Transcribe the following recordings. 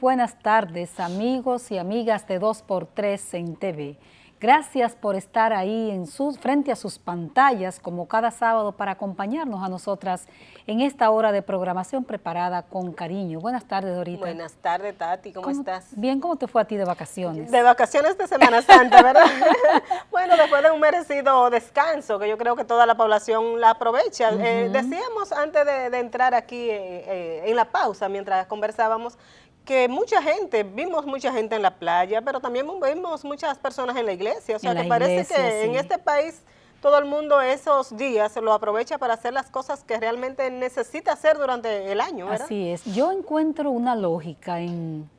buenas tardes, amigos y amigas de 2x3 en TV. Gracias por estar ahí frente a sus pantallas, como cada sábado, para acompañarnos a nosotras en esta hora de programación preparada con cariño. Buenas tardes, Dorita. Buenas tardes, Tati, ¿cómo estás? Bien, ¿cómo te fue a ti de vacaciones? De vacaciones de Semana Santa, ¿verdad? Bueno, después de un merecido descanso, que yo creo que toda la población la aprovecha. Decíamos antes de entrar aquí en la pausa, mientras conversábamos, que vimos mucha gente en la playa, pero también vimos muchas personas en la iglesia. O sea, que parece que en este país todo el mundo esos días lo aprovecha para hacer las cosas que realmente necesita hacer durante el año, ¿verdad? Así es. Yo encuentro una lógica en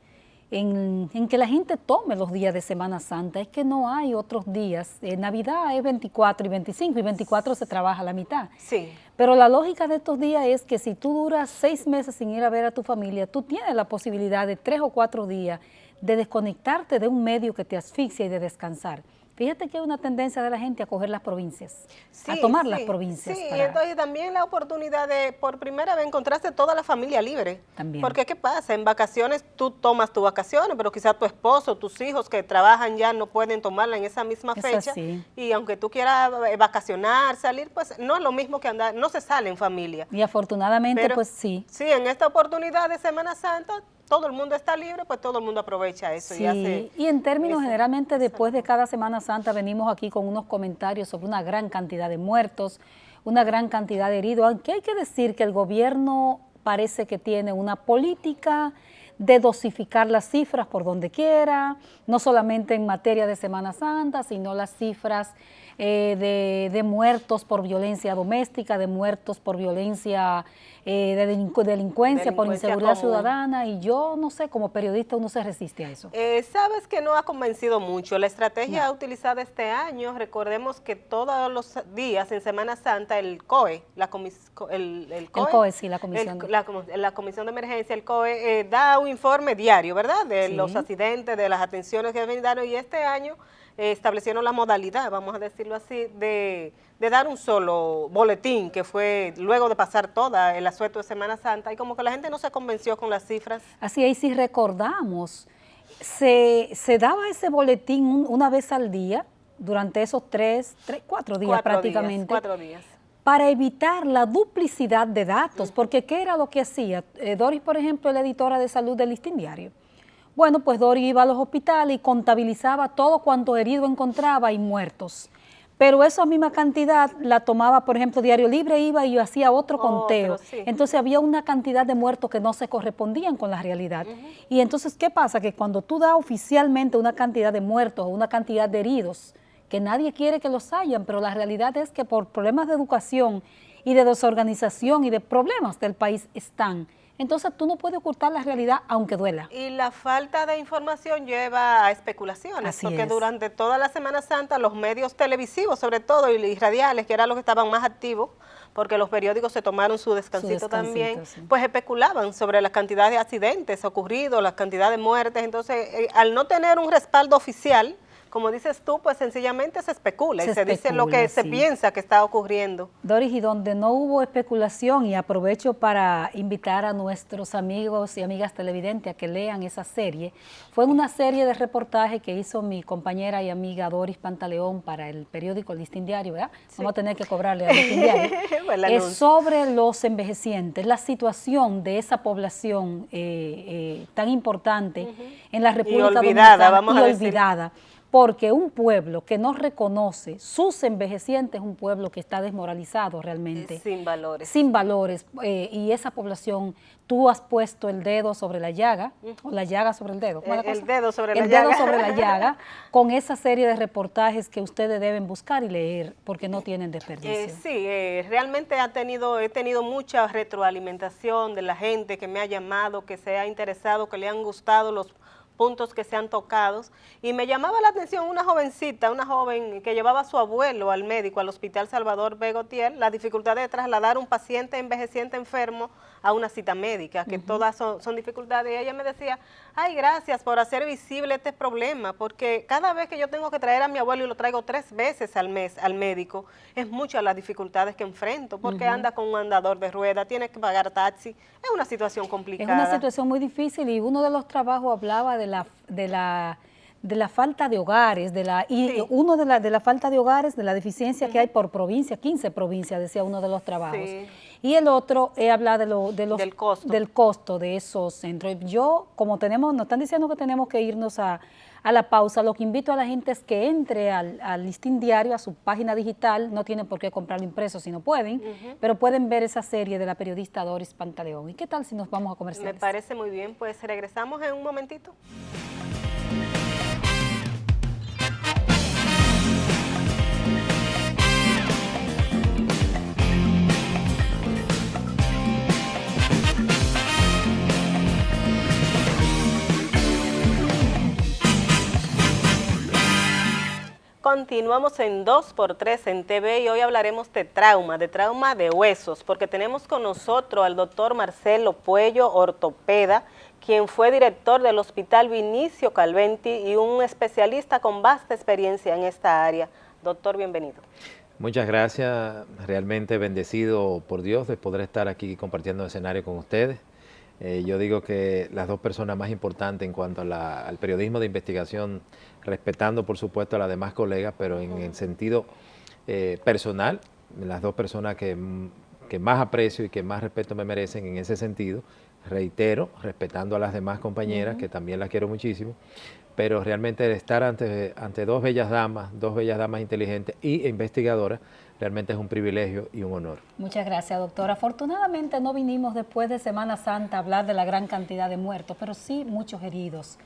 que la gente tome los días de Semana Santa. Es que no hay otros días. Navidad es 24 y 25, y 24 se trabaja a la mitad. Sí. Pero la lógica de estos días es que si tú duras 6 meses sin ir a ver a tu familia, tú tienes la posibilidad de 3 o 4 días de desconectarte de un medio que te asfixia y de descansar. Fíjate que hay una tendencia de la gente a coger las provincias, a tomar las provincias. Sí, y entonces también la oportunidad de por primera vez encontrarse toda la familia libre. También. Porque ¿qué pasa? En vacaciones tú tomas tus vacaciones, pero quizás tu esposo, tus hijos que trabajan ya no pueden tomarla en esa misma fecha. Así. Y aunque tú quieras vacacionar, salir, pues no es lo mismo que andar, no se sale en familia. Y afortunadamente, pero, pues sí. Sí, en esta oportunidad de Semana Santa, todo el mundo está libre, pues todo el mundo aprovecha eso. Sí, y en términos generalmente después de cada Semana Santa venimos aquí con unos comentarios sobre una gran cantidad de muertos, una gran cantidad de heridos, aunque hay que decir que el gobierno parece que tiene una política de dosificar las cifras por donde quiera, no solamente en materia de Semana Santa, sino las cifras de muertos por violencia doméstica, de muertos por violencia de delincuencia, por inseguridad ciudadana, y yo no sé, como periodista uno se resiste a eso. Sabes que no ha convencido mucho. La estrategia utilizada este año, recordemos que todos los días en Semana Santa el COE, la Comisión de Emergencia, el COE, da un informe diario, ¿verdad? De los accidentes, de las atenciones que brindaron, y este año establecieron la modalidad, vamos a decirlo así, de dar un solo boletín, que fue luego de pasar toda el asueto de Semana Santa, y como que la gente no se convenció con las cifras. Así es, si recordamos, se daba ese boletín una vez al día, durante esos 4 días prácticamente. 4 días. Para evitar la duplicidad de datos, porque ¿qué era lo que hacía? Doris, por ejemplo, es la editora de salud del Listín Diario. Bueno, pues Doris iba a los hospitales y contabilizaba todo cuanto herido encontraba y muertos. Pero esa misma cantidad la tomaba, por ejemplo, Diario Libre iba y hacía otro conteo. Sí. Entonces había una cantidad de muertos que no se correspondían con la realidad. Y entonces, ¿qué pasa? Que cuando tú das oficialmente una cantidad de muertos o una cantidad de heridos, que nadie quiere que los hayan, pero la realidad es que por problemas de educación y de desorganización y de problemas del país están. Entonces tú no puedes ocultar la realidad aunque duela. Y la falta de información lleva a especulaciones, porque durante toda la Semana Santa los medios televisivos sobre todo y radiales, que eran los que estaban más activos, porque los periódicos se tomaron su descansito también, pues especulaban sobre la cantidad de accidentes ocurridos, la cantidad de muertes. Entonces al no tener un respaldo oficial, como dices tú, pues sencillamente se especula y se dice lo que se piensa que está ocurriendo. Doris, y donde no hubo especulación, y aprovecho para invitar a nuestros amigos y amigas televidentes a que lean esa serie, fue una serie de reportajes que hizo mi compañera y amiga Doris Pantaleón para el periódico El Listín Diario, ¿verdad? Vamos a tener que cobrarle al Listín Diario. Es sobre los envejecientes, la situación de esa población tan importante en la República Dominicana, vamos a decir. Olvidada. Porque un pueblo que no reconoce sus envejecientes es un pueblo que está desmoralizado realmente. Sin valores. Sin valores. Y esa población, tú has puesto el dedo sobre la llaga, o la llaga sobre el dedo. El dedo sobre la llaga. El llaga. dedo sobre la llaga, con esa serie de reportajes que ustedes deben buscar y leer, porque no tienen desperdicio. Realmente he tenido mucha retroalimentación de la gente que me ha llamado, que se ha interesado, que le han gustado los puntos que sean tocados. Y me llamaba la atención una jovencita, una joven que llevaba a su abuelo al médico, al Hospital Salvador B. Gautier, la dificultad de trasladar un paciente envejeciente enfermo a una cita médica, que todas son dificultades. Y ella me decía, ay, gracias por hacer visible este problema, porque cada vez que yo tengo que traer a mi abuelo y lo traigo 3 veces al mes al médico, es muchas las dificultades que enfrento, porque anda con un andador de rueda, tiene que pagar taxi, es una situación complicada. Es una situación muy difícil y uno de los trabajos hablaba de la falta de hogares, uno de la falta de hogares, de la deficiencia que hay por provincia, 15 provincias, decía uno de los trabajos. Sí. Y el otro habla del costo de esos centros. Yo, como nos están diciendo que tenemos que irnos a la pausa, lo que invito a la gente es que entre al Listín Diario, a su página digital, no tienen por qué comprarlo impreso si no pueden, pero pueden ver esa serie de la periodista Doris Pantaleón. ¿Y qué tal si nos vamos a comerciales? Me parece muy bien, pues regresamos en un momentito. Continuamos en 2x3 en TV y hoy hablaremos de trauma de huesos, porque tenemos con nosotros al doctor Marcelo Puello, ortopeda, quien fue director del Hospital Vinicio Calventi y un especialista con vasta experiencia en esta área. Doctor, bienvenido. Muchas gracias, realmente bendecido por Dios de poder estar aquí compartiendo el escenario con ustedes. Yo digo que las dos personas más importantes en cuanto al periodismo de investigación, respetando por supuesto a las demás colegas, pero en el sentido personal, las dos personas que más aprecio y que más respeto me merecen en ese sentido, reitero, respetando a las demás compañeras, que también las quiero muchísimo, pero realmente estar ante dos bellas damas inteligentes e investigadoras, realmente es un privilegio y un honor. Muchas gracias, doctor. Afortunadamente no vinimos después de Semana Santa a hablar de la gran cantidad de muertos, pero sí muchos heridos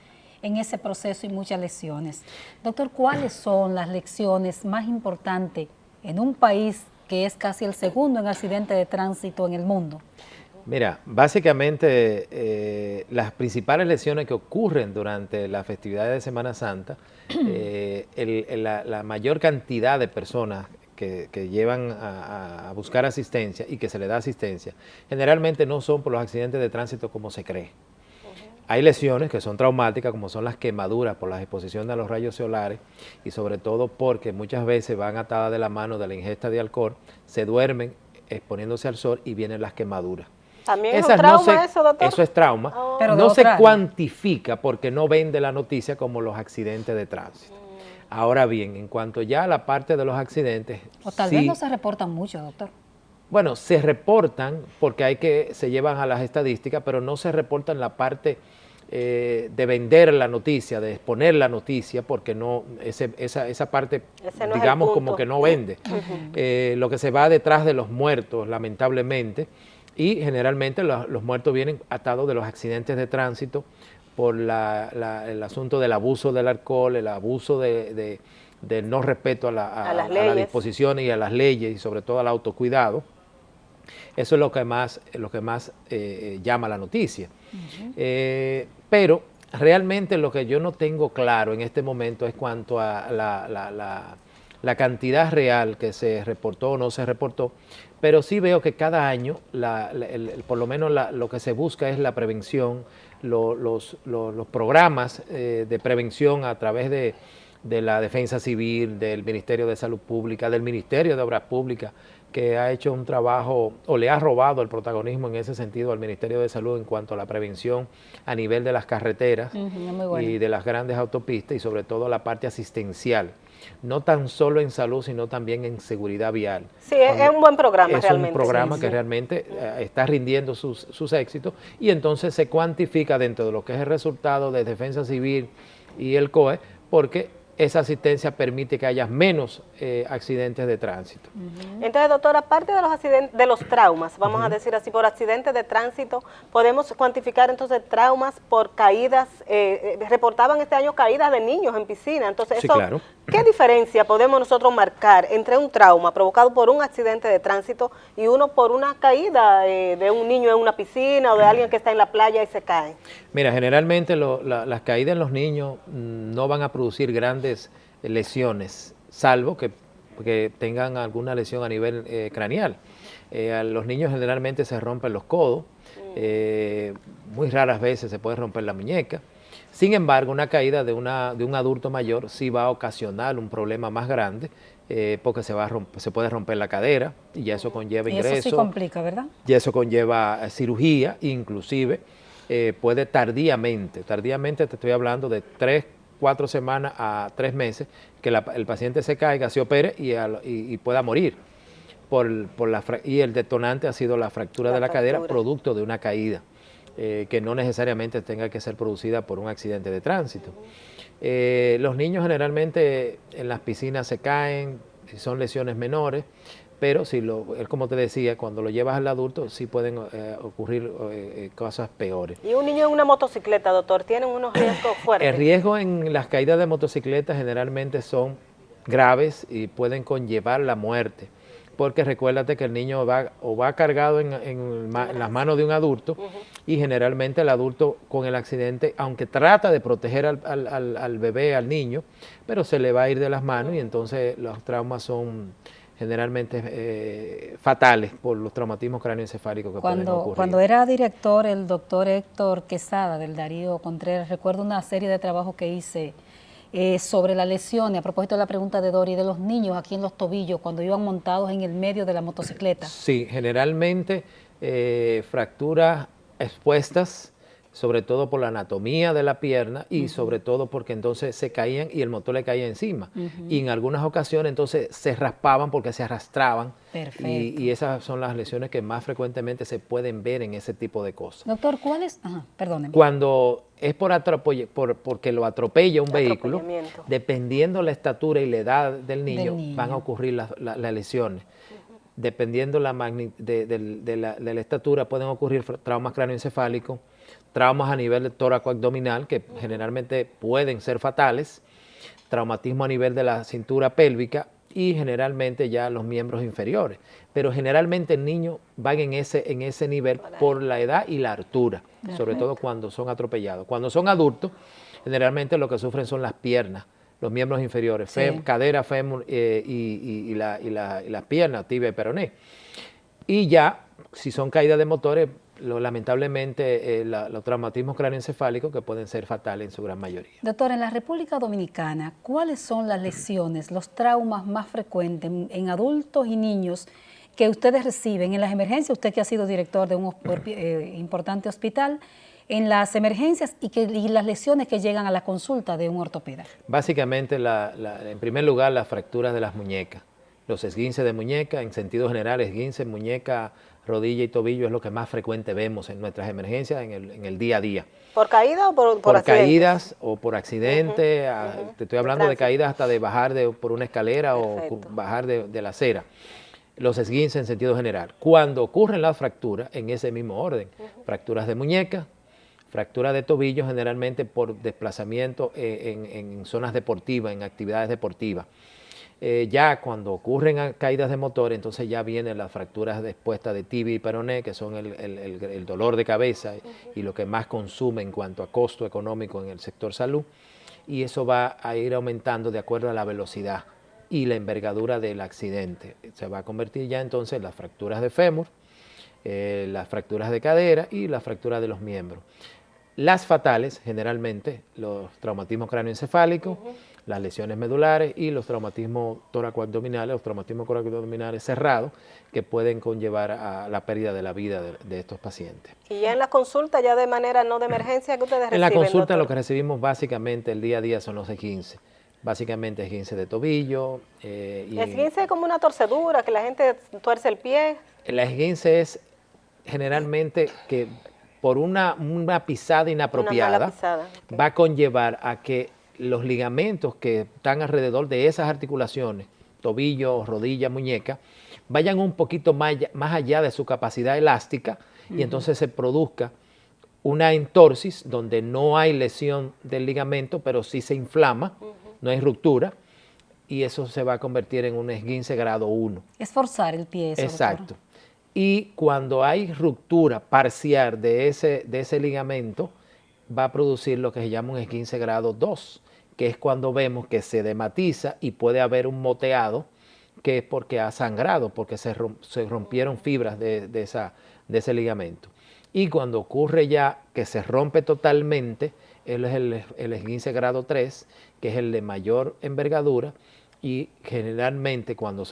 en ese proceso y muchas lesiones. Doctor, ¿cuáles son las lecciones más importantes en un país que es casi el segundo en accidentes de tránsito en el mundo? Mira, básicamente las principales lesiones que ocurren durante las festividades de Semana Santa, la mayor cantidad de personas que llevan a buscar asistencia y que se le da asistencia, generalmente no son por los accidentes de tránsito como se cree. Hay lesiones que son traumáticas, como son las quemaduras por la exposición a los rayos solares y sobre todo porque muchas veces van atadas de la mano de la ingesta de alcohol, se duermen exponiéndose al sol y vienen las quemaduras. ¿También es un trauma eso, doctor? Eso es trauma. Pero no se cuantifica porque no vende la noticia como los accidentes de tránsito. Ahora bien, en cuanto ya a la parte de los accidentes... O tal vez no se reportan mucho, doctor. Bueno, se reportan porque se llevan a las estadísticas, pero no se reportan la parte de vender la noticia, de exponer la noticia, porque no esa parte, no digamos, como que no vende. Lo que se va detrás de los muertos, lamentablemente, y generalmente los muertos vienen atados de los accidentes de tránsito, por el asunto del abuso del alcohol, el abuso del no respeto a las disposiciones y a las leyes y sobre todo al autocuidado. Eso es lo que más llama la noticia. Pero realmente lo que yo no tengo claro en este momento es cuanto a la cantidad real que se reportó o no se reportó, pero sí veo que cada año, por lo menos lo que se busca es la prevención, los programas de prevención a través de la Defensa Civil, del Ministerio de Salud Pública, del Ministerio de Obras Públicas, que ha hecho un trabajo o le ha robado el protagonismo en ese sentido al Ministerio de Salud en cuanto a la prevención a nivel de las carreteras y de las grandes autopistas y sobre todo la parte asistencial. No tan solo en salud, sino también en seguridad vial. Sí, es un buen programa realmente. Es un programa que realmente está rindiendo sus éxitos y entonces se cuantifica dentro de lo que es el resultado de Defensa Civil y el COE, porque esa asistencia permite que haya menos accidentes de tránsito. Entonces, doctor, aparte de los accidentes, de los traumas, vamos a decir así, por accidentes de tránsito, podemos cuantificar entonces traumas por caídas, reportaban este año caídas de niños en piscina, entonces Sí, eso, claro. ¿qué diferencia podemos nosotros marcar entre un trauma provocado por un accidente de tránsito y uno por una caída de un niño en una piscina o de alguien que está en la playa y se cae? Mira, generalmente las caídas en los niños no van a producir grandes lesiones, salvo que tengan alguna lesión a nivel craneal. A los niños generalmente se rompen los codos, muy raras veces se puede romper la muñeca. Sin embargo, una caída de un adulto mayor sí va a ocasionar un problema más grande, porque se puede romper la cadera y ya eso conlleva ingreso. Y eso sí complica, ¿verdad? Y eso conlleva cirugía, inclusive puede tardíamente te estoy hablando de 3, 4 semanas a 3 meses, que el paciente se caiga, se opere y pueda morir. Y el detonante ha sido la fractura de la cadera producto de una caída, que no necesariamente tenga que ser producida por un accidente de tránsito. Los niños generalmente en las piscinas se caen, son lesiones menores, pero si es como te decía, cuando lo llevas al adulto sí pueden ocurrir cosas peores. Y un niño en una motocicleta, doctor, ¿tiene unos riesgos fuertes? El riesgo en las caídas de motocicletas generalmente son graves y pueden conllevar la muerte, porque recuérdate que el niño va cargado en las manos de un adulto, y generalmente el adulto con el accidente, aunque trata de proteger al bebé, al niño, pero se le va a ir de las manos y entonces los traumas son generalmente fatales por los traumatismos cráneoencefálicos que pueden ocurrir. Cuando era director el doctor Héctor Quesada del Darío Contreras, recuerdo una serie de trabajos que hice sobre las lesiones, a propósito de la pregunta de Dori, de los niños aquí en los tobillos cuando iban montados en el medio de la motocicleta. Sí, generalmente fracturas expuestas, sobre todo por la anatomía de la pierna y sobre todo porque entonces se caían y el motor le caía encima. Y en algunas ocasiones entonces se raspaban porque se arrastraban. Perfecto. Y esas son las lesiones que más frecuentemente se pueden ver en ese tipo de cosas. Doctor, ¿cuál es? Perdóneme. Cuando es porque lo atropella un vehículo, dependiendo la estatura y la edad del niño, van a ocurrir las lesiones. Dependiendo de la estatura, pueden ocurrir traumas cráneoencefálicos, traumas a nivel de tóraco abdominal, que generalmente pueden ser fatales, traumatismo a nivel de la cintura pélvica y generalmente ya los miembros inferiores. Pero generalmente el niño van en ese nivel por la edad y la altura, sobre todo cuando son atropellados. Cuando son adultos, generalmente lo que sufren son las piernas, los miembros inferiores, cadera, fémur y las piernas, tibia y peroné. Y ya, si son caídas de motores, lamentablemente los traumatismos cráneoencefálicos que pueden ser fatales en su gran mayoría. Doctor, en la República Dominicana, ¿cuáles son las lesiones, los traumas más frecuentes en adultos y niños que ustedes reciben en las emergencias? Usted que ha sido director de un importante hospital, en las emergencias y las lesiones que llegan a la consulta de un ortopeda. Básicamente, en primer lugar, las fracturas de las muñecas, los esguinces de muñeca, en sentido general, esguince, muñeca, rodilla y tobillo es lo que más frecuente vemos en nuestras emergencias en el día a día. ¿Por caída o por caídas o por accidente? Te estoy hablando de caídas hasta de bajar por una escalera. Perfecto. O bajar de la acera. Los esguinces en sentido general. Cuando ocurren las fracturas, en ese mismo orden, fracturas de muñeca, fracturas de tobillo generalmente por desplazamiento en zonas deportivas, en actividades deportivas. Ya cuando ocurren caídas de motor, entonces ya vienen las fracturas expuestas de tibia y peroné, que son el dolor de cabeza y lo que más consume en cuanto a costo económico en el sector salud. Y eso va a ir aumentando de acuerdo a la velocidad y la envergadura del accidente. Se va a convertir ya entonces en las fracturas de fémur, las fracturas de cadera y las fracturas de los miembros. Las fatales, generalmente, los traumatismos cráneoencefálicos, las lesiones medulares y los traumatismos tóraco-abdominales, los traumatismos tóraco-abdominales cerrados, que pueden conllevar a la pérdida de la vida de estos pacientes. Y ya en la consulta, ya de manera no de emergencia, ¿qué ustedes reciben? En la consulta, doctor? lo que recibimos básicamente el día a día son los esguinces. Básicamente esguince de tobillo. Esguince es como una torcedura, que la gente tuerce el pie. El esguince es generalmente que por una pisada inapropiada va a conllevar a que los ligamentos que están alrededor de esas articulaciones, tobillo, rodilla, muñeca, vayan un poquito más allá de su capacidad elástica y entonces se produzca una entorsis donde no hay lesión del ligamento, pero sí se inflama, no hay ruptura, y eso se va a convertir en un esguince grado 1. Es forzar el pie, eso, Exacto. doctor. Y cuando hay ruptura parcial de ese ligamento, va a producir lo que se llama un esguince grado 2, que es cuando vemos que se dematiza y puede haber un moteado, que es porque ha sangrado, porque se rompieron fibras de ese ligamento. Y cuando ocurre ya que se rompe totalmente, él es el esguince grado 3, que es el de mayor envergadura, y generalmente cuando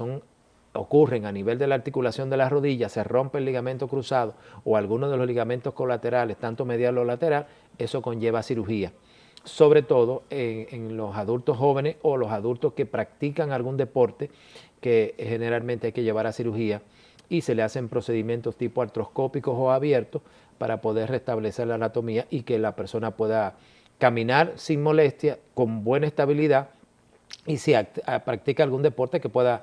ocurren a nivel de la articulación de la rodilla, se rompe el ligamento cruzado o alguno de los ligamentos colaterales, tanto medial o lateral, eso conlleva cirugía. Sobre todo en los adultos jóvenes o los adultos que practican algún deporte que generalmente hay que llevar a cirugía y se le hacen procedimientos tipo artroscópicos o abiertos para poder restablecer la anatomía y que la persona pueda caminar sin molestia, con buena estabilidad, y si practica algún deporte que pueda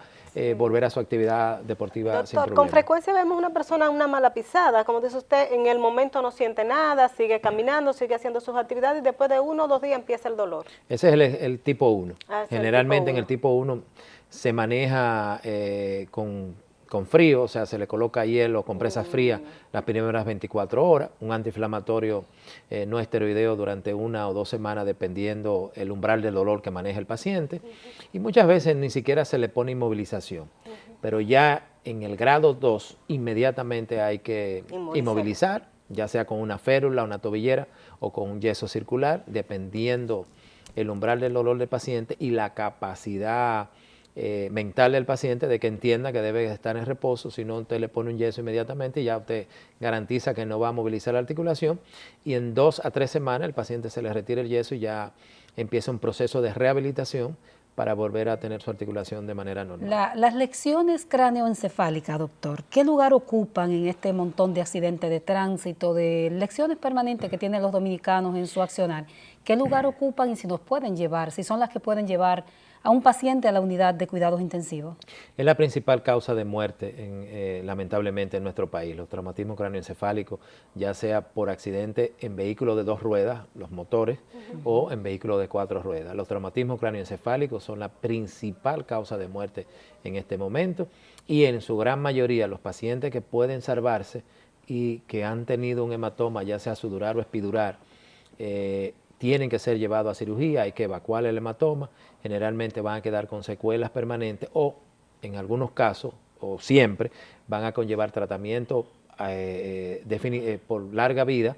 volver a su actividad deportiva sin Doctor, problema. con frecuencia vemos una persona una mala pisada, como dice usted, en el momento no siente nada, sigue caminando, sigue haciendo sus actividades y después de 1 o 2 días empieza el dolor. Ese es el tipo 1. Generalmente en el tipo 1 se maneja con frío, o sea, se le coloca hielo, compresas frías las primeras 24 horas, un antiinflamatorio no esteroideo durante 1 o 2 semanas, dependiendo el umbral del dolor que maneja el paciente, y muchas veces ni siquiera se le pone inmovilización, pero ya en el grado 2 inmediatamente hay que inmovilizar, ya sea con una férula, una tobillera o con un yeso circular, dependiendo el umbral del dolor del paciente y la capacidad mental del paciente de que entienda que debe estar en reposo, si no usted le pone un yeso inmediatamente y ya usted garantiza que no va a movilizar la articulación, y en 2 a 3 semanas el paciente se le retira el yeso y ya empieza un proceso de rehabilitación para volver a tener su articulación de manera normal. Las lesiones cráneoencefálicas, doctor, ¿qué lugar ocupan en este montón de accidentes de tránsito, de lesiones permanentes que tienen los dominicanos en su accionar? ¿Qué lugar ocupan y si nos pueden llevar, si son las que pueden llevar a un paciente a la unidad de cuidados intensivos? Es la principal causa de muerte, lamentablemente, en nuestro país, los traumatismos cráneoencefálicos, ya sea por accidente en vehículos de 2 ruedas, los motores, o en vehículos de 4 ruedas. Los traumatismos cráneoencefálicos son la principal causa de muerte en este momento, y en su gran mayoría los pacientes que pueden salvarse y que han tenido un hematoma, ya sea sudural o epidural, tienen que ser llevados a cirugía, hay que evacuar el hematoma, generalmente van a quedar con secuelas permanentes o en algunos casos, o siempre, van a conllevar tratamiento por larga vida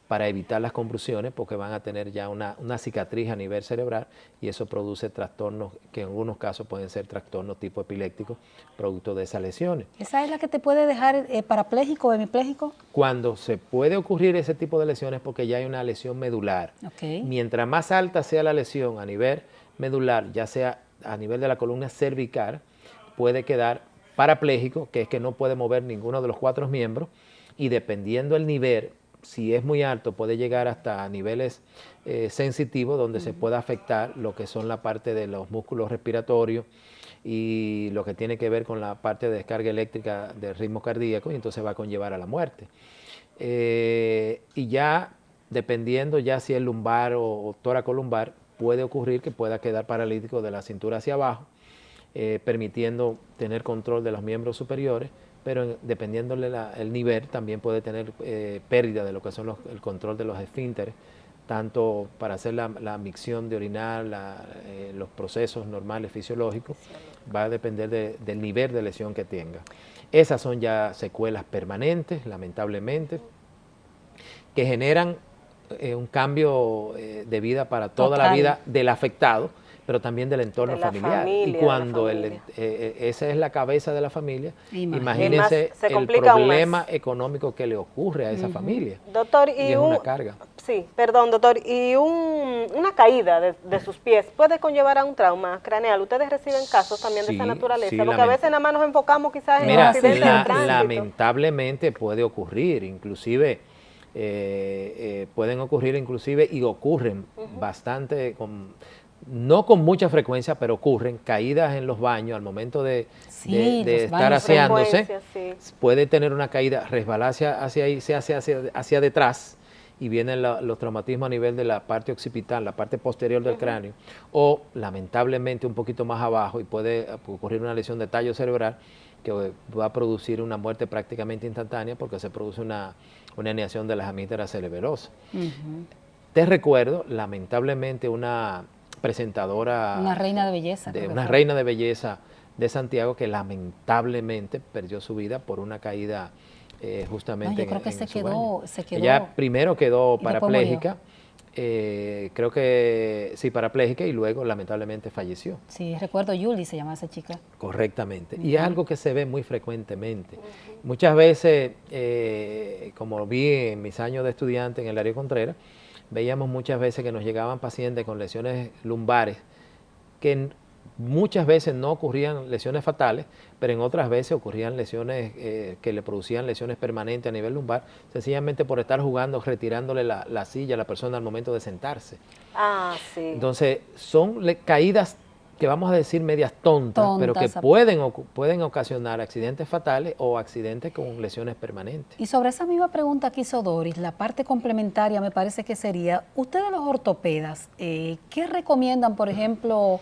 para evitar las convulsiones, porque van a tener ya una cicatriz a nivel cerebral y eso produce trastornos que en algunos casos pueden ser trastornos tipo epilépticos, producto de esas lesiones. ¿Esa es la que te puede dejar parapléjico o hemipléjico? Cuando se puede ocurrir ese tipo de lesiones porque ya hay una lesión medular. Okay. Mientras más alta sea la lesión a nivel medular, ya sea a nivel de la columna cervical, puede quedar parapléjico, que es que no puede mover ninguno de los 4 miembros, y dependiendo el nivel, si es muy alto, puede llegar hasta niveles sensitivos donde se puede afectar lo que son la parte de los músculos respiratorios y lo que tiene que ver con la parte de descarga eléctrica del ritmo cardíaco, y entonces va a conllevar a la muerte. Y ya, dependiendo ya si es lumbar o tóraco-lumbar, puede ocurrir que pueda quedar paralítico de la cintura hacia abajo, permitiendo tener control de los miembros superiores, pero dependiendo del nivel también puede tener pérdida de lo que son el control de los esfínteres, tanto para hacer la micción de orinar, los procesos normales fisiológicos, va a depender del nivel de lesión que tenga. Esas son ya secuelas permanentes, lamentablemente, que generan un cambio de vida para toda la vida del afectado, pero también del entorno familiar. Y cuando esa es la cabeza de la familia, imagínense el problema económico que le ocurre a esa familia. Doctor, y es una carga. Sí, perdón, doctor. ¿Y una caída de sus pies puede conllevar a un trauma craneal? ¿Ustedes reciben casos también de esa naturaleza? Sí, porque a veces nada más nos enfocamos quizás en Mira, accidentes de tránsito. lamentablemente puede ocurrir, inclusive pueden ocurrir inclusive y ocurren bastante, no con mucha frecuencia, pero ocurren caídas en los baños al momento de estar aseándose. Puede tener una caída, resbalarse hacia ahí, se hace hacia detrás y vienen los traumatismos a nivel de la parte occipital, la parte posterior del cráneo, o lamentablemente un poquito más abajo y puede ocurrir una lesión de tallo cerebral que va a producir una muerte prácticamente instantánea porque se produce una herniación de las amígdalas cerebrosas. Te recuerdo, lamentablemente, una presentadora, una reina de belleza, una reina de belleza de Santiago que lamentablemente perdió su vida por una caída justamente yo creo que se quedó. Ella primero quedó parapléjica, creo que sí, parapléjica, y luego lamentablemente falleció. Sí, recuerdo, Yuli se llama esa chica. Correctamente, y es algo que se ve muy frecuentemente. Muchas veces, como vi en mis años de estudiante en el área Contreras, veíamos muchas veces que nos llegaban pacientes con lesiones lumbares que muchas veces no ocurrían lesiones fatales, pero en otras veces ocurrían lesiones que le producían lesiones permanentes a nivel lumbar, sencillamente por estar jugando, retirándole la silla a la persona al momento de sentarse. Sí. Entonces, son caídas que vamos a decir medias tontas, pero que pueden ocasionar accidentes fatales o accidentes con lesiones permanentes. Y sobre esa misma pregunta que hizo Doris, la parte complementaria me parece que sería, ustedes los ortopedas, ¿qué recomiendan, por ejemplo?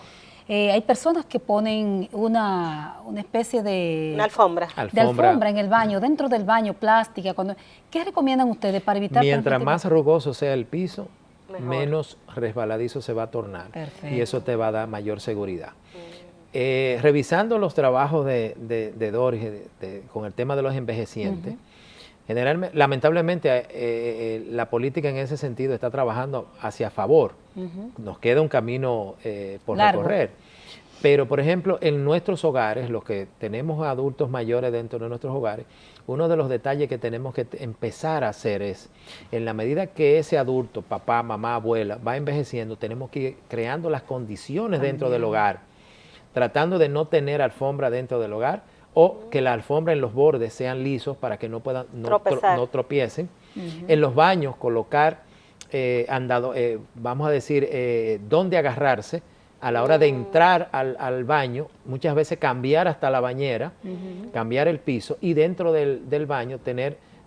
Hay personas que ponen una especie de... Una alfombra. De alfombra en el baño, dentro del baño, plástica. ¿Qué recomiendan ustedes para evitar... Mientras más rugoso sea el piso, menos resbaladizo se va a tornar. Perfecto. Y eso te va a dar mayor seguridad. Revisando los trabajos de Doris con el tema de los envejecientes, generalmente, lamentablemente la política en ese sentido está trabajando hacia favor. Nos queda un camino por recorrer. Pero, por ejemplo, en nuestros hogares, los que tenemos adultos mayores dentro de nuestros hogares, uno de los detalles que tenemos que empezar a hacer es, en la medida que ese adulto, papá, mamá, abuela, va envejeciendo, tenemos que ir creando las condiciones dentro del hogar, tratando de no tener alfombra dentro del hogar, o que la alfombra en los bordes sean lisos para que no tropiecen. En los baños colocar, vamos a decir, dónde agarrarse a la hora de entrar al baño, muchas veces cambiar hasta la bañera, cambiar el piso, y dentro del baño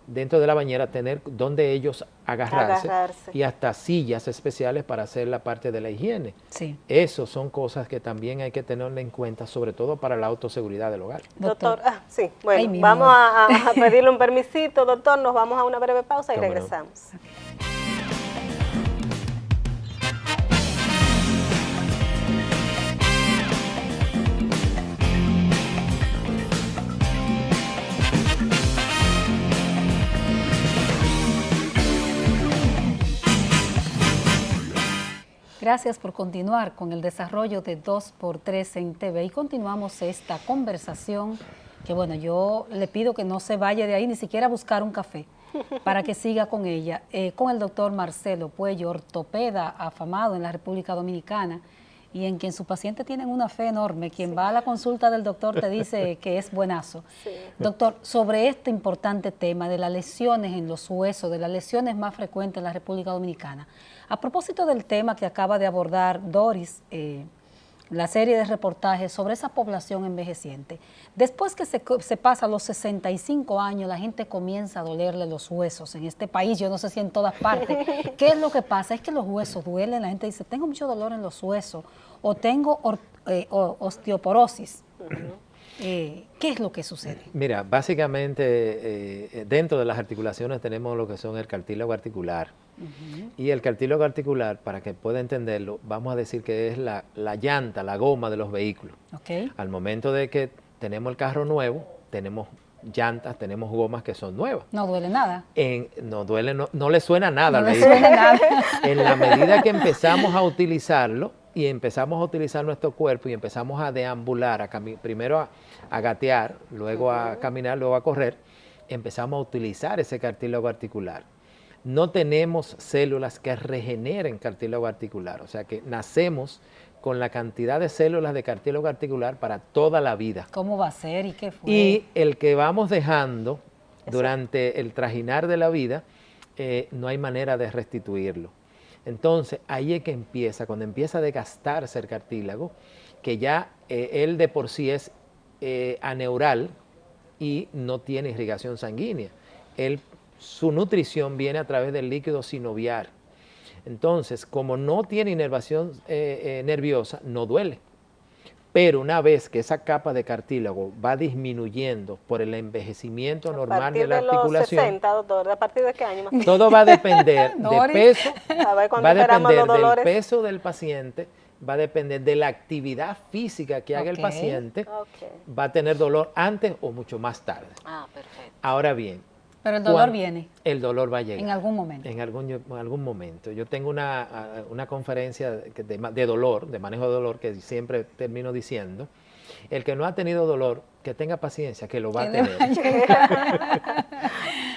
dentro de la bañera tener donde ellos agarrarse. Y hasta sillas especiales para hacer la parte de la higiene. Sí. Eso son cosas que también hay que tenerle en cuenta, sobre todo para la autoseguridad del hogar. Doctor, sí, bueno, vamos a pedirle un permisito, doctor, nos vamos a una breve pausa y regresamos. Gracias por continuar con el desarrollo de 2x3 en TV y continuamos esta conversación que, bueno, yo le pido que no se vaya de ahí ni siquiera a buscar un café para que siga con ella, con el doctor Marcelo Puello, ortopeda afamado en la República Dominicana y en quien sus pacientes tienen una fe enorme. Quien va a la consulta del doctor te dice que es buenazo. Doctor, sobre este importante tema de las lesiones en los huesos, de las lesiones más frecuentes en la República Dominicana, a propósito del tema que acaba de abordar Doris, la serie de reportajes sobre esa población envejeciente, después que se pasa a los 65 años, la gente comienza a dolerle los huesos en este país, yo no sé si en todas partes. ¿Qué es lo que pasa? Es que los huesos duelen, la gente dice, tengo mucho dolor en los huesos, o tengo osteoporosis. ¿Qué es lo que sucede? Mira, básicamente dentro de las articulaciones tenemos lo que son el cartílago articular. Y el cartílago articular, para que pueda entenderlo, vamos a decir que es la llanta, la goma de los vehículos. Al momento de que tenemos el carro nuevo, tenemos llantas, tenemos gomas que son nuevas. No duele nada. No duele, no le suena nada al vehículo. Suena nada. En la medida que empezamos a utilizarlo y empezamos a utilizar nuestro cuerpo y empezamos a deambular, primero a gatear, luego a caminar, luego a correr, empezamos a utilizar ese cartílago articular. No tenemos células que regeneren cartílago articular, o sea que nacemos con la cantidad de células de cartílago articular para toda la vida. ¿Cómo va a ser y qué fue? Y el que vamos dejando durante el trajinar de la vida no hay manera de restituirlo. Entonces, ahí es que empieza, cuando empieza a desgastarse el cartílago, que ya él de por sí es aneural y no tiene irrigación sanguínea. Su nutrición viene a través del líquido sinovial. Entonces, como no tiene inervación nerviosa, no duele. Pero una vez que esa capa de cartílago va disminuyendo por el envejecimiento normal de la articulación. ¿A partir de los 60, doctor? ¿A partir de qué año más? Todo va a depender del peso, va a depender del peso del paciente, va a depender de la actividad física que haga el paciente, va a tener dolor antes o mucho más tarde. Ah, perfecto. Ahora bien. Pero el dolor viene. El dolor va a llegar. En algún momento. En algún momento. Yo tengo una conferencia de dolor, de manejo de dolor, que siempre termino diciendo, el que no ha tenido dolor, que tenga paciencia, que lo va a tener.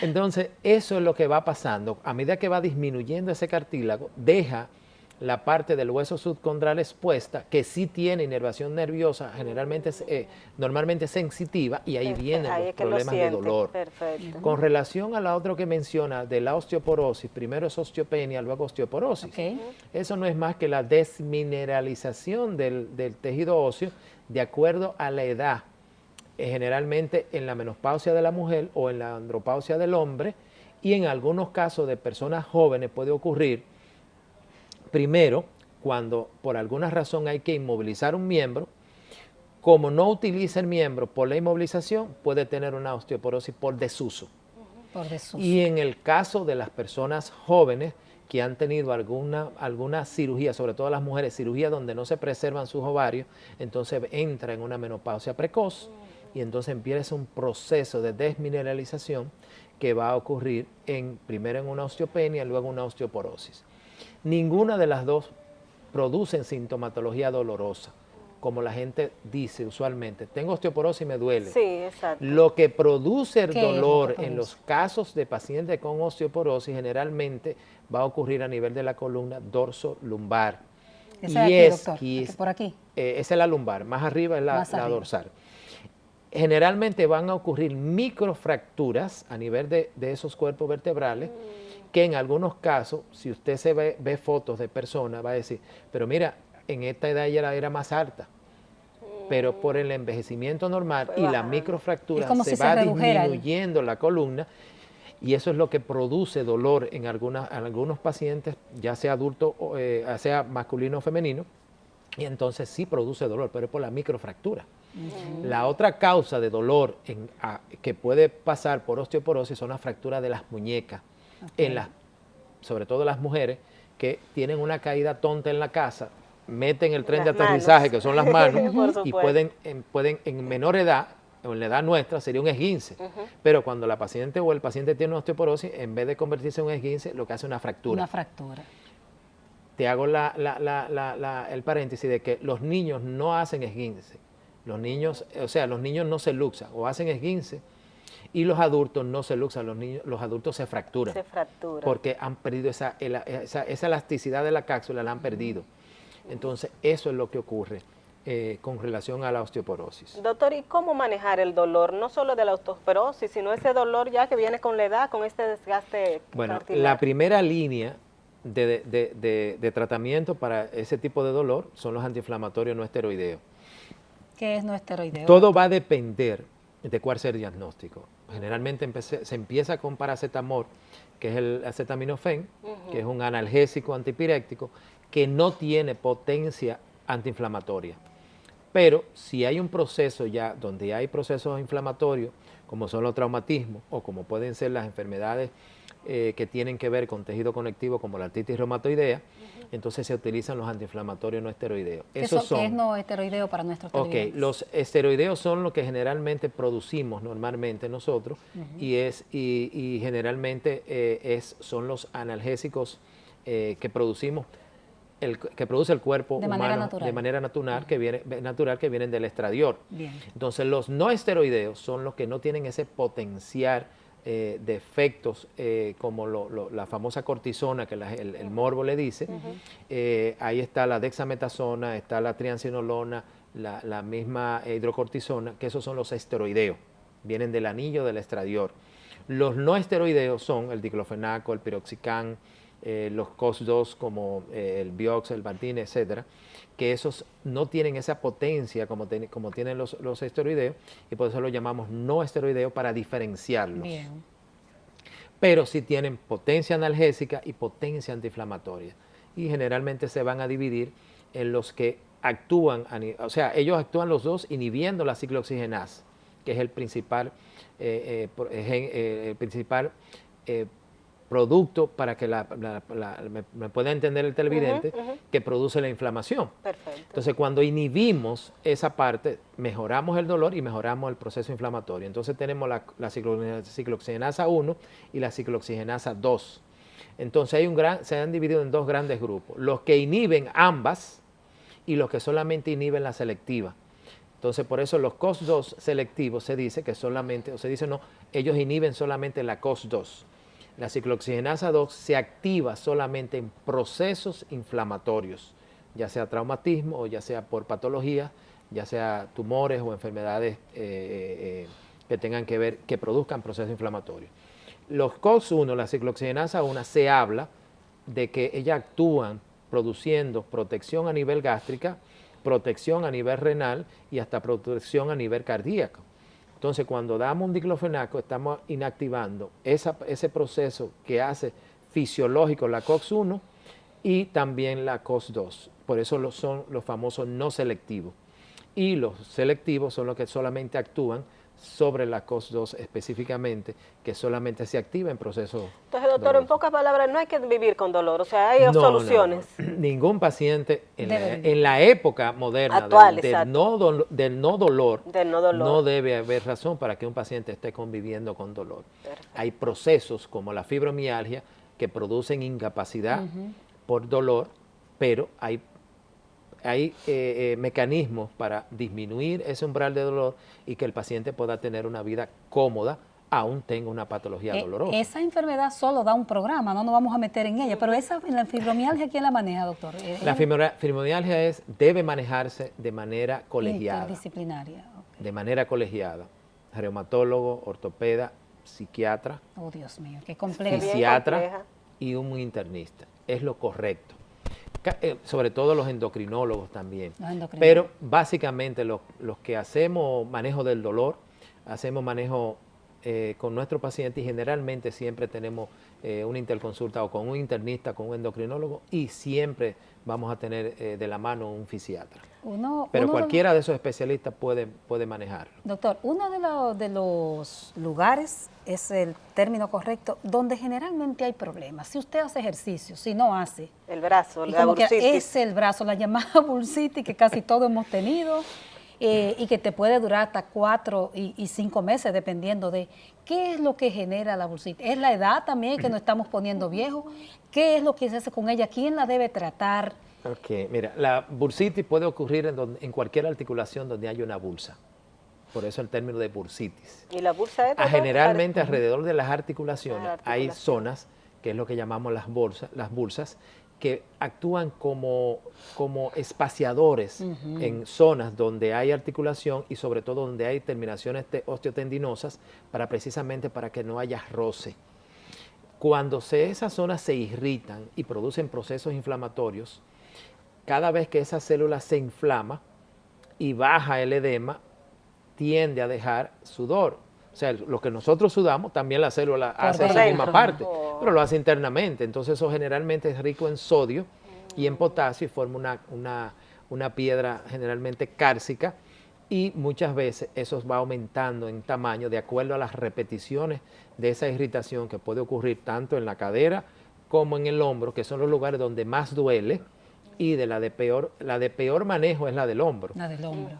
Entonces, eso es lo que va pasando. A medida que va disminuyendo ese cartílago, deja la parte del hueso subcondral expuesta, que sí tiene inervación nerviosa, normalmente sensitiva, y ahí vienen los problemas de dolor. Perfecto. Con relación a la otra que menciona de la osteoporosis, primero es osteopenia, luego osteoporosis. Eso no es más que la desmineralización del tejido óseo de acuerdo a la edad, generalmente en la menopausia de la mujer o en la andropausia del hombre, y en algunos casos de personas jóvenes puede ocurrir primero, cuando por alguna razón hay que inmovilizar un miembro, como no utiliza el miembro por la inmovilización, puede tener una osteoporosis por desuso. Por desuso. Y en el caso de las personas jóvenes que han tenido alguna cirugía, sobre todo las mujeres, cirugía donde no se preservan sus ovarios, entonces entra en una menopausia precoz y entonces empieza un proceso de desmineralización que va a ocurrir primero en una osteopenia y luego en una osteoporosis. Ninguna de las dos producen sintomatología dolorosa, como la gente dice usualmente. Tengo osteoporosis y me duele. Sí, exacto. Lo que produce el dolor en los casos de pacientes con osteoporosis generalmente va a ocurrir a nivel de la columna dorso-lumbar. ¿Esa es aquí, doctor? ¿Por aquí? Esa es la lumbar, más arriba es la dorsal. Generalmente van a ocurrir microfracturas a nivel de esos cuerpos vertebrales, que en algunos casos, si usted ve fotos de personas, va a decir, pero mira, en esta edad ella era más alta, pero por el envejecimiento normal y la microfractura se va disminuyendo la columna, y eso es lo que produce dolor en algunos pacientes, ya sea adulto, sea masculino o femenino, y entonces sí produce dolor, pero es por la microfractura. La otra causa de dolor que puede pasar por osteoporosis son las fracturas de las muñecas, sobre todo las mujeres que tienen una caída tonta en la casa, meten el tren de aterrizaje, que son las manos, y pueden en menor edad, o en la edad nuestra, sería un esguince. Pero cuando la paciente o el paciente tiene una osteoporosis, en vez de convertirse en un esguince, lo que hace es una fractura. Una fractura. Te hago el paréntesis de que los niños no hacen esguince. Los niños no se luxan o hacen esguince, y los adultos no se luxan, los adultos se fracturan. Se fracturan. Porque han perdido esa elasticidad de la cápsula, la han perdido. Entonces, eso es lo que ocurre con relación a la osteoporosis. Doctor, ¿y cómo manejar el dolor? No solo de la osteoporosis, sino ese dolor ya que viene con la edad, con este desgaste cartilagar. La primera línea de tratamiento para ese tipo de dolor son los antiinflamatorios no esteroideos. ¿Qué es no esteroideo? Todo va a depender de cuál sea el diagnóstico. Generalmente se empieza con paracetamol, que es el acetaminofén, que es un analgésico antipiréctico, que no tiene potencia antiinflamatoria. Pero si hay un proceso ya donde hay procesos inflamatorios, como son los traumatismos o como pueden ser las enfermedades que tienen que ver con tejido conectivo, como la artritis reumatoidea, entonces se utilizan los antiinflamatorios no esteroideos. ¿Qué es no esteroideo para nuestros televidentes? Los esteroideos son lo que generalmente producimos normalmente nosotros, y generalmente son los analgésicos que producimos, que produce el cuerpo humano de manera natural, que vienen del estradiol. Bien. Entonces los no esteroideos son los que no tienen ese potencial de efectos como la famosa cortisona, que el morbo le dice. Ahí está la dexametasona, está la triancinolona, la misma hidrocortisona, que esos son los esteroideos, vienen del anillo del estradiol. Los no esteroideos son el diclofenaco, el piroxicam, los COX-2 como el Vioxx, el Valtine, etcétera, que esos no tienen esa potencia como tienen los esteroideos, y por eso los llamamos no esteroideos para diferenciarlos. Bien. Pero sí tienen potencia analgésica y potencia antiinflamatoria. Y generalmente se van a dividir en los que actúan, o sea, ellos actúan los dos inhibiendo la ciclooxigenasa, que es el principal, producto, para que me pueda entender el televidente, que produce la inflamación. Perfecto. Entonces, cuando inhibimos esa parte, mejoramos el dolor y mejoramos el proceso inflamatorio. Entonces, tenemos la ciclooxigenasa 1 y la ciclooxigenasa 2. Entonces, se han dividido en dos grandes grupos: los que inhiben ambas y los que solamente inhiben la selectiva. Entonces, por eso los COX-2 selectivos se dice que solamente, o se dice no, ellos inhiben solamente la COX-2. La ciclooxigenasa 2 se activa solamente en procesos inflamatorios, ya sea traumatismo o ya sea por patología, ya sea tumores o enfermedades que tengan que ver, que produzcan procesos inflamatorios. Los COX-1, la ciclooxigenasa 1, se habla de que ellas actúan produciendo protección a nivel gástrica, protección a nivel renal y hasta protección a nivel cardíaco. Entonces, cuando damos un diclofenaco, estamos inactivando ese proceso que hace fisiológico la COX-1 y también la COX-2. Por eso son los famosos no selectivos. Y los selectivos son los que solamente actúan sobre la COX-2 específicamente, que solamente se activa en procesos. Entonces, doctor, en pocas palabras, no hay que vivir con dolor, o sea, hay soluciones. No. Ningún paciente en la época moderna actual, del no dolor, no debe haber razón para que un paciente esté conviviendo con dolor. Perfecto. Hay procesos como la fibromialgia que producen incapacidad por dolor, pero hay mecanismos para disminuir ese umbral de dolor y que el paciente pueda tener una vida cómoda, aún tenga una patología dolorosa. Esa enfermedad solo da un programa, no nos vamos a meter en ella, pero la fibromialgia, ¿quién la maneja, doctor? La fibromialgia debe manejarse de manera colegiada. Interdisciplinaria. Okay. De manera colegiada. Reumatólogo, ortopeda, psiquiatra, oh, Dios mío, qué complejo. fisiatra y un internista. Es lo correcto. Sobre todo los endocrinólogos también. Pero básicamente los que hacemos manejo del dolor, hacemos manejo con nuestro paciente, y generalmente siempre tenemos una interconsulta o con un internista, con un endocrinólogo, y siempre vamos a tener de la mano un fisiatra. Pero cualquiera de esos especialistas puede manejarlo. Doctor, uno de los lugares, es el término correcto, donde generalmente hay problemas. Si usted hace ejercicio, si no hace. El brazo, la bursitis. Es el brazo, la llamada bursitis que casi todos hemos tenido. Y que te puede durar hasta 4 y 5 meses, dependiendo de qué es lo que genera la bursitis. ¿Es la edad también, que nos estamos poniendo viejos? ¿Qué es lo que se hace con ella? ¿Quién la debe tratar? Ok, mira, la bursitis puede ocurrir en cualquier articulación donde haya una bursa. Por eso el término de bursitis. ¿Y la bursa es? Generalmente alrededor de las articulaciones hay zonas, que es lo que llamamos las bursas, que actúan como espaciadores en zonas donde hay articulación y sobre todo donde hay terminaciones osteotendinosas, precisamente para que no haya roce. Cuando esas zonas se irritan y producen procesos inflamatorios, cada vez que esa célula se inflama y baja el edema, tiende a dejar sudor. O sea, lo que nosotros sudamos, también la célula hace esa misma parte, pero lo hace internamente. Entonces eso generalmente es rico en sodio y en potasio y forma una piedra generalmente cálcica, y muchas veces eso va aumentando en tamaño de acuerdo a las repeticiones de esa irritación, que puede ocurrir tanto en la cadera como en el hombro, que son los lugares donde más duele, y la de peor manejo es la del hombro. La del hombro.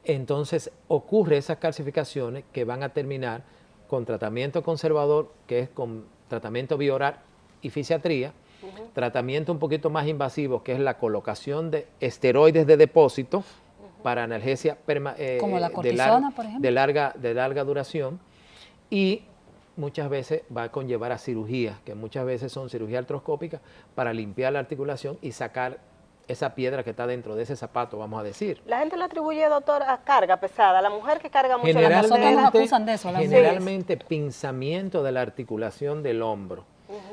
Entonces ocurre esas calcificaciones que van a terminar con tratamiento conservador, que es con tratamiento bioral y fisiatría, tratamiento un poquito más invasivo, que es la colocación de esteroides de depósito para analgesia como la cortisona, por ejemplo, de larga duración, y muchas veces va a conllevar a cirugías, que muchas veces son cirugías artroscópicas, para limpiar la articulación y sacar esa piedra que está dentro de ese zapato, vamos a decir. La gente lo atribuye, doctor, a carga pesada. La mujer que carga mucho la Nosotros nos cadera. acusan de eso. Generalmente pinzamiento de la articulación del hombro.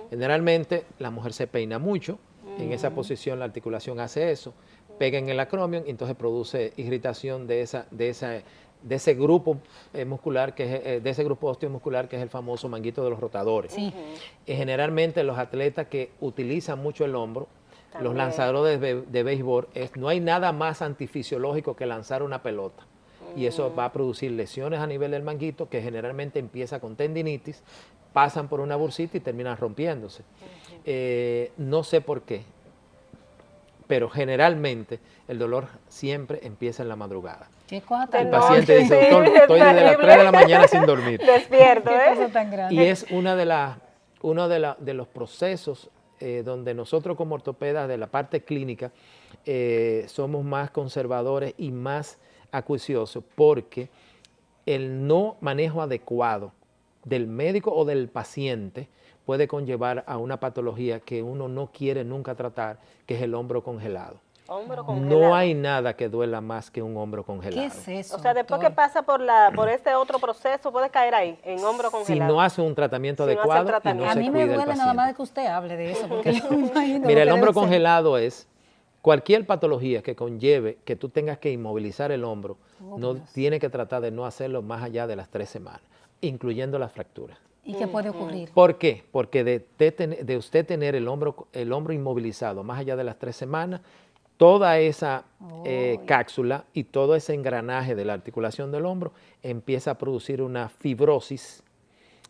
Generalmente la mujer se peina mucho, en esa posición la articulación hace eso, pega en el acromion y entonces produce irritación de ese grupo muscular, de ese grupo osteomuscular que es el famoso manguito de los rotadores. Sí. Generalmente los atletas que utilizan mucho el hombro, los lanzadores de béisbol, no hay nada más antifisiológico que lanzar una pelota. Y eso va a producir lesiones a nivel del manguito, que generalmente empieza con tendinitis, pasan por una bursita y terminan rompiéndose. No sé por qué, pero generalmente el dolor siempre empieza en la madrugada. ¿Qué cosa tan El grande? paciente dice, doctor, estoy desde las 3 de la mañana sin dormir. Despierto, ¿Qué ¿eh? cosa tan grande? Y es uno de los procesos donde nosotros como ortopedas de la parte clínica somos más conservadores y más acuiciosos, porque el no manejo adecuado del médico o del paciente puede conllevar a una patología que uno no quiere nunca tratar, que es el hombro congelado. Hombro congelado. No hay nada que duela más que un hombro congelado. ¿Qué es eso? O sea, después doctor? que pasa por este otro proceso, puede caer ahí, en hombro Si congelado. no hace un tratamiento Si no hace el adecuado tratamiento. y no A se mí cuida me el duele nada más paciente. de que usted hable de eso, porque yo me imagino Mira, el lo que hombro debe ser. congelado es cualquier patología que conlleve que tú tengas que inmovilizar el hombro, no tiene que tratar de no hacerlo más allá de las 3 semanas, incluyendo las fracturas. ¿Y qué puede ocurrir? ¿Por qué? Porque de usted tener el hombro inmovilizado más allá de las 3 semanas, toda esa cápsula y todo ese engranaje de la articulación del hombro empieza a producir una fibrosis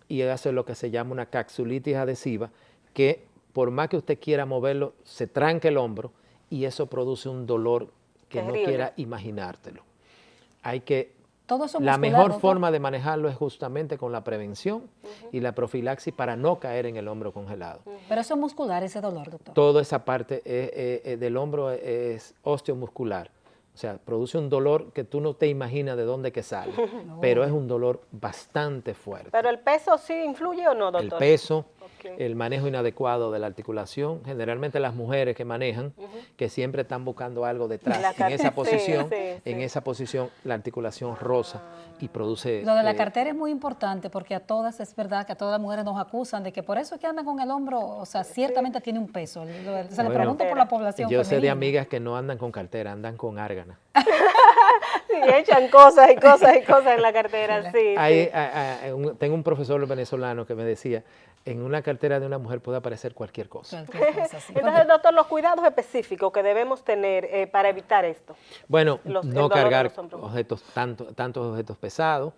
y hace lo que se llama una capsulitis adhesiva, que por más que usted quiera moverlo, se tranca el hombro y eso produce un dolor que Terrible. no quiera imaginártelo. Hay que Todo eso la muscular, mejor doctor. forma de manejarlo es justamente con la prevención y la profilaxis para no caer en el hombro congelado. Pero eso es muscular, ese dolor, doctor. Toda esa parte del hombro es osteomuscular. O sea, produce un dolor que tú no te imaginas de dónde que sale, pero es un dolor bastante fuerte. ¿Pero el peso sí influye o no, doctor? El peso, Ok. el manejo inadecuado de la articulación, generalmente las mujeres que manejan, que siempre están buscando algo detrás, en esa posición, en esa posición la articulación rosa y produce... Lo de la cartera es muy importante porque a todas, es verdad que a todas las mujeres nos acusan de que por eso es que andan con el hombro, o sea, ciertamente tiene un peso. Se le Bueno, pregunta por la población yo sé de femenina. amigas que no andan con cartera, andan con árgana. Sí, echan cosas y cosas y cosas en la cartera, sí. Tengo un profesor venezolano que me decía, en una cartera de una mujer puede aparecer cualquier cosa. Cualquier cosa, sí. Entonces, doctor, los cuidados específicos que debemos tener para evitar esto. Bueno, el no dolor de cargar los hombros. objetos, tantos objetos pesados.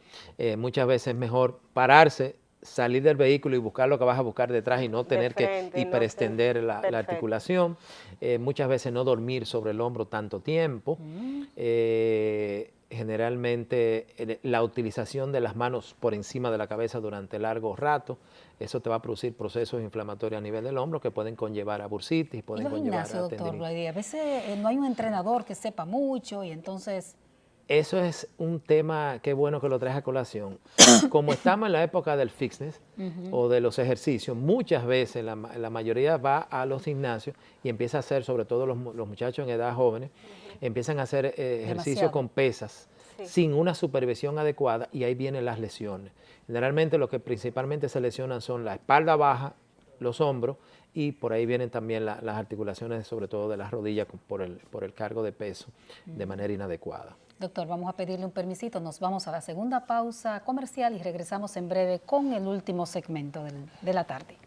Muchas veces es mejor pararse, salir del vehículo y buscar lo que vas a buscar detrás y no tener frente, que no hiperextender la Perfecto. articulación. Muchas veces no dormir sobre el hombro tanto tiempo. Generalmente la utilización de las manos por encima de la cabeza durante largo rato, eso te va a producir procesos inflamatorios a nivel del hombro que pueden conllevar a bursitis, ¿Y pueden los conllevar gimnasios, a doctor? tendinitis. A veces no hay un entrenador que sepa mucho y entonces... Eso es un tema, qué bueno que lo traes a colación. Como estamos en la época del fitness o de los ejercicios, muchas veces la mayoría va a los gimnasios y empieza a hacer, sobre todo los muchachos en edad jóvenes, empiezan a hacer ejercicio Demasiado. con pesas sin una supervisión adecuada y ahí vienen las lesiones. Generalmente lo que principalmente se lesionan son la espalda baja, los hombros y por ahí vienen también las articulaciones, sobre todo de las rodillas por el cargo de peso de manera inadecuada. Doctor, vamos a pedirle un permisito, nos vamos a la segunda pausa comercial y regresamos en breve con el último segmento de la tarde.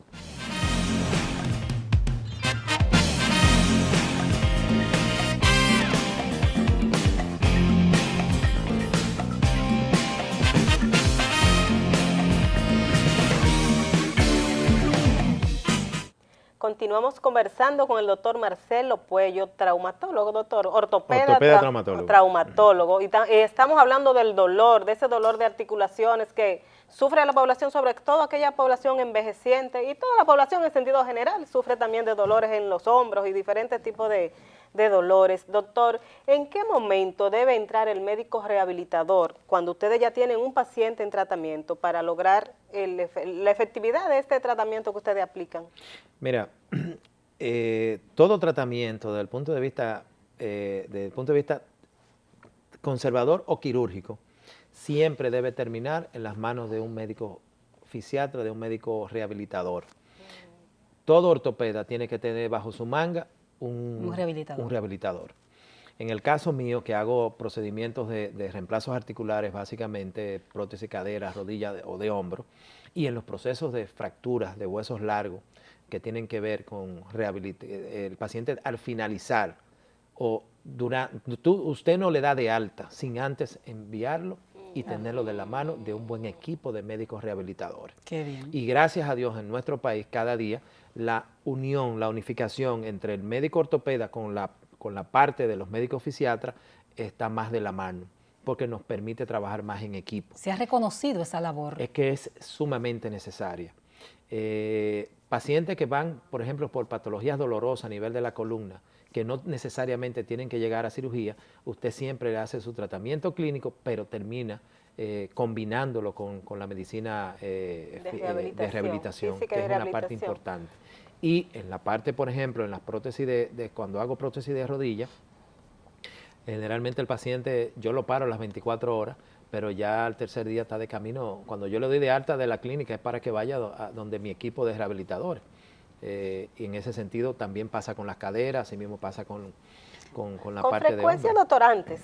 Continuamos conversando con el doctor Marcelo Puello, traumatólogo, doctor, ortopeda, Ortopeda traumatólogo. traumatólogo. Y estamos hablando del dolor, de ese dolor de articulaciones que sufre la población, sobre todo aquella población envejeciente y toda la población en sentido general sufre también de dolores en los hombros y diferentes tipos de dolores. Doctor, ¿en qué momento debe entrar el médico rehabilitador cuando ustedes ya tienen un paciente en tratamiento para lograr la efectividad de este tratamiento que ustedes aplican? Mira, todo tratamiento desde el punto de vista conservador o quirúrgico, siempre debe terminar en las manos de un médico fisiatra, de un médico rehabilitador. Todo ortopeda tiene que tener bajo su manga un rehabilitador. En el caso mío, que hago procedimientos de reemplazos articulares, básicamente prótesis cadera, rodilla o de hombro, y en los procesos de fracturas de huesos largos que tienen que ver con el paciente al finalizar o usted no le da de alta sin antes enviarlo y tenerlo de la mano de un buen equipo de médicos rehabilitadores. Qué bien. Y gracias a Dios en nuestro país cada día la unificación entre el médico ortopeda con la parte de los médicos fisiatras está más de la mano, porque nos permite trabajar más en equipo. Se ha reconocido esa labor. Es que es sumamente necesaria. Pacientes que van, por ejemplo, por patologías dolorosas a nivel de la columna, que no necesariamente tienen que llegar a cirugía, usted siempre le hace su tratamiento clínico, pero termina combinándolo con la medicina de rehabilitación, que es una parte importante. Y en la parte, por ejemplo, en las prótesis cuando hago prótesis de rodilla, generalmente el paciente, yo lo paro a las 24 horas, pero ya al tercer día está de camino. Cuando yo le doy de alta de la clínica es para que vaya a donde mi equipo de rehabilitadores. Y en ese sentido también pasa con las caderas, así mismo pasa con la parte de hombro. Con frecuencia, doctor, antes,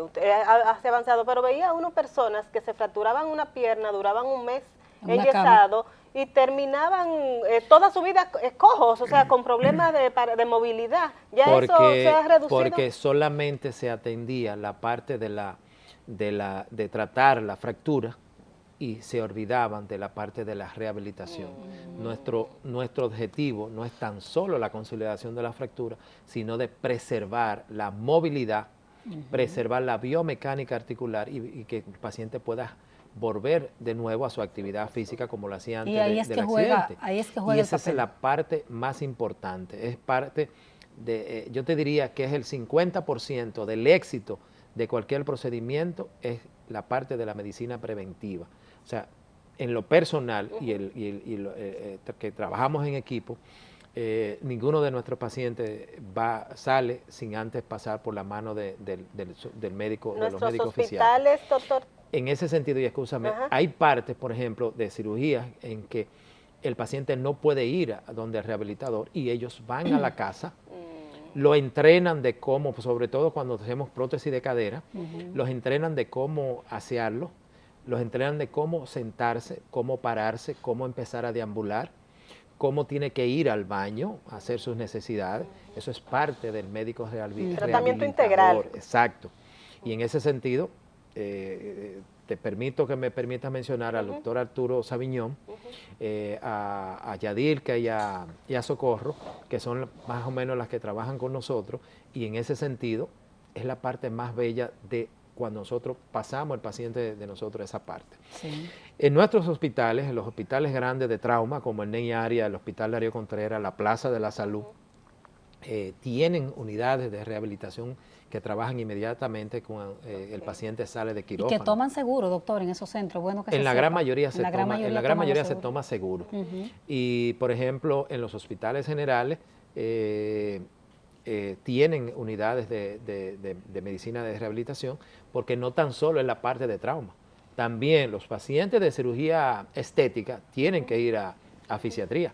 usted hace avanzado, pero veía a unas personas que se fracturaban una pierna, duraban un mes enyesado y terminaban toda su vida cojos, o sea, con problemas de movilidad. Ya eso se ha reducido. Porque solamente se atendía la parte de tratar la fractura y se olvidaban de la parte de la rehabilitación. Nuestro objetivo no es tan solo la consolidación de la fractura, sino de preservar la movilidad, preservar la biomecánica articular y que el paciente pueda volver de nuevo a su actividad física como lo hacía antes del accidente. Ahí es que juega y el esa papel. es la parte más importante, es parte de, yo te diría que es el 50% del éxito de cualquier procedimiento, es la parte de la medicina preventiva. O sea, en lo personal que trabajamos en equipo, ninguno de nuestros pacientes sale sin antes pasar por la mano del médico, de los médicos fisiatras. ¿Nuestros hospitales, doctor? En ese sentido, y escúchame, hay partes, por ejemplo, de cirugías en que el paciente no puede ir a donde el rehabilitador y ellos van a la casa, lo entrenan de cómo, sobre todo cuando hacemos prótesis de cadera, los entrenan de cómo asearlo, los entrenan de cómo sentarse, cómo pararse, cómo empezar a deambular, cómo tiene que ir al baño a hacer sus necesidades. Eso es parte del médico rehabilitador. Tratamiento integral. Exacto. Y en ese sentido, te permito que me permitas mencionar al doctor Arturo Saviñón, a Yadilka y a Socorro, que son más o menos las que trabajan con nosotros, y en ese sentido es la parte más bella de cuando nosotros pasamos el paciente de nosotros esa parte. Sí. En nuestros hospitales, en los hospitales grandes de trauma, como el NEI Área, el Hospital Darío Contreras, la Plaza de la Salud, tienen unidades de rehabilitación que trabajan inmediatamente cuando el paciente sale de quirófano. Y que toman seguro, doctor, en esos centros. Bueno que en la gran mayoría se toma seguro. Y, por ejemplo, en los hospitales generales tienen unidades de medicina de rehabilitación, porque no tan solo es la parte de trauma. También los pacientes de cirugía estética tienen que ir a fisiatría.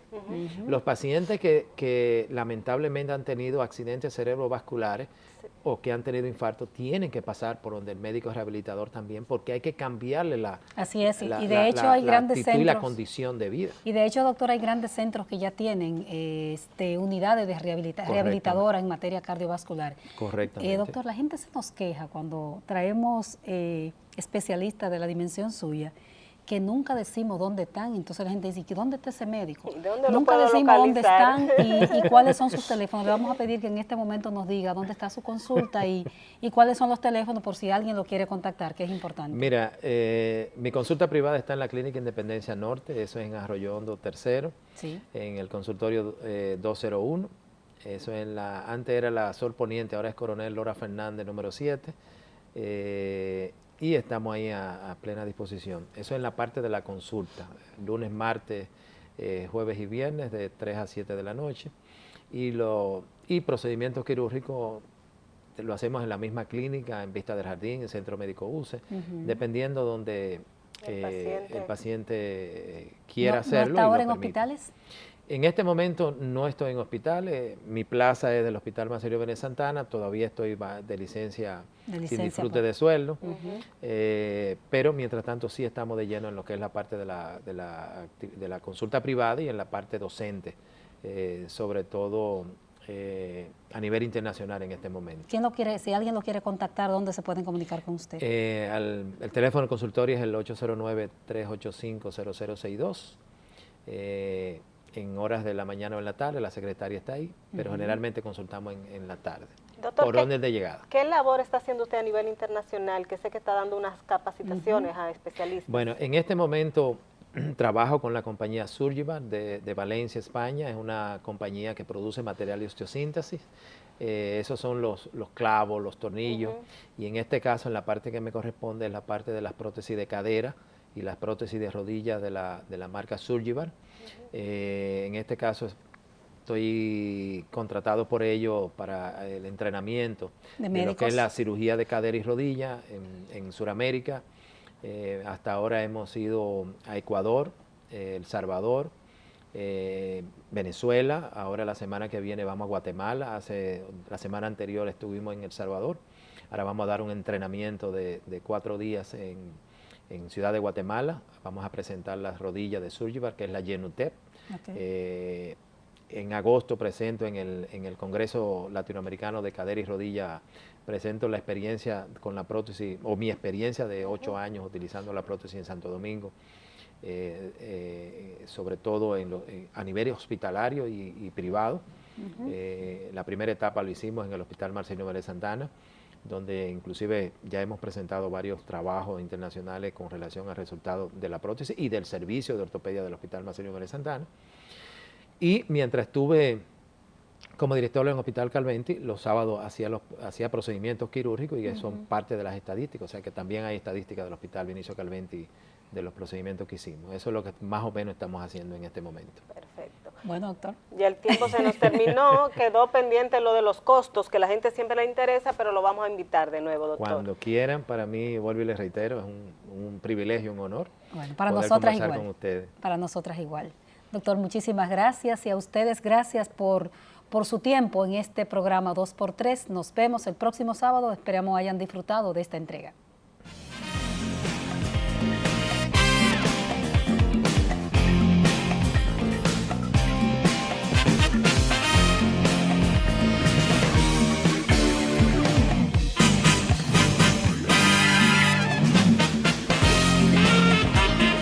Los pacientes que lamentablemente han tenido accidentes cerebrovasculares o que han tenido infarto tienen que pasar por donde el médico rehabilitador también, porque hay que cambiarle Así es, y de hecho hay grandes centros y la condición de vida. Y de hecho, doctor, hay grandes centros que ya tienen unidades de rehabilitadora en materia cardiovascular. Correctamente. Doctor, la gente se nos queja cuando traemos especialistas de la dimensión suya, que nunca decimos dónde están. Entonces la gente dice, ¿dónde está ese médico? Nunca decimos dónde están y cuáles son sus teléfonos. Le vamos a pedir que en este momento nos diga dónde está su consulta y cuáles son los teléfonos por si alguien lo quiere contactar, que es importante. Mira, mi consulta privada está en la Clínica Independencia Norte, eso es en Arroyo Hondo III, sí, en el consultorio 201. Eso antes era la Sol Poniente, ahora es Coronel Lora Fernández, número 7. Y estamos ahí a plena disposición. Eso es la parte de la consulta, lunes, martes, jueves y viernes de 3 a 7 de la noche. y procedimientos quirúrgicos lo hacemos en la misma clínica, en Vista del Jardín, en Centro Médico UCE, dependiendo donde el paciente quiera hacerlo. ¿No está ahora en hospitales? En este momento no estoy en hospital, mi plaza es del Hospital Marcelino Benet Santana, todavía estoy de licencia sin disfrute de sueldo, pero mientras tanto sí estamos de lleno en lo que es la parte de la consulta privada y en la parte docente, sobre todo a nivel internacional en este momento. ¿Quién lo quiere, si alguien lo quiere contactar, dónde se pueden comunicar con usted? El teléfono del consultorio es el 809-385-0062. En horas de la mañana o en la tarde, la secretaria está ahí, pero generalmente consultamos en la tarde. Doctor, por orden de llegada. ¿Qué labor está haciendo usted a nivel internacional? Que sé que está dando unas capacitaciones a especialistas. Bueno, en este momento trabajo con la compañía Surgivar de Valencia, España. Es una compañía que produce material de osteosíntesis. Esos son los clavos, los tornillos. Y en este caso, en la parte que me corresponde, es la parte de las prótesis de cadera y las prótesis de rodilla de la marca Surgivar. En este caso estoy contratado por ellos para el entrenamiento de lo que es la cirugía de cadera y rodilla en Sudamérica. Hasta ahora hemos ido a Ecuador, El Salvador, Venezuela. Ahora la semana que viene vamos a Guatemala. La semana anterior estuvimos en El Salvador. Ahora vamos a dar un entrenamiento de 4 días en Ciudad de Guatemala. Vamos a presentar las rodillas de Surgivar, que es la Genutep. En agosto presento en el Congreso Latinoamericano de Cadera y Rodilla, presento la experiencia con la prótesis, o mi experiencia de 8 años utilizando la prótesis en Santo Domingo, sobre todo a nivel hospitalario y privado. La primera etapa lo hicimos en el Hospital Marcelino Benet Santana, donde inclusive ya hemos presentado varios trabajos internacionales con relación al resultado de la prótesis y del servicio de ortopedia del Hospital Marcelino Benet Santana. Y mientras estuve como director en el Hospital Calventi, los sábados hacía procedimientos quirúrgicos y que son parte de las estadísticas, o sea que también hay estadísticas del Hospital Vinicio Calventi de los procedimientos que hicimos. Eso es lo que más o menos estamos haciendo en este momento. Perfecto. Bueno, doctor. Ya el tiempo se nos terminó, quedó pendiente lo de los costos, que la gente siempre le interesa, pero lo vamos a invitar de nuevo, doctor. Cuando quieran, para mí, vuelvo y les reitero, es un privilegio, un honor. Bueno, para poder nosotras conversar igual. con ustedes. Para nosotras igual. Doctor, muchísimas gracias y a ustedes gracias por su tiempo en este programa 2x3. Nos vemos el próximo sábado. Esperamos hayan disfrutado de esta entrega.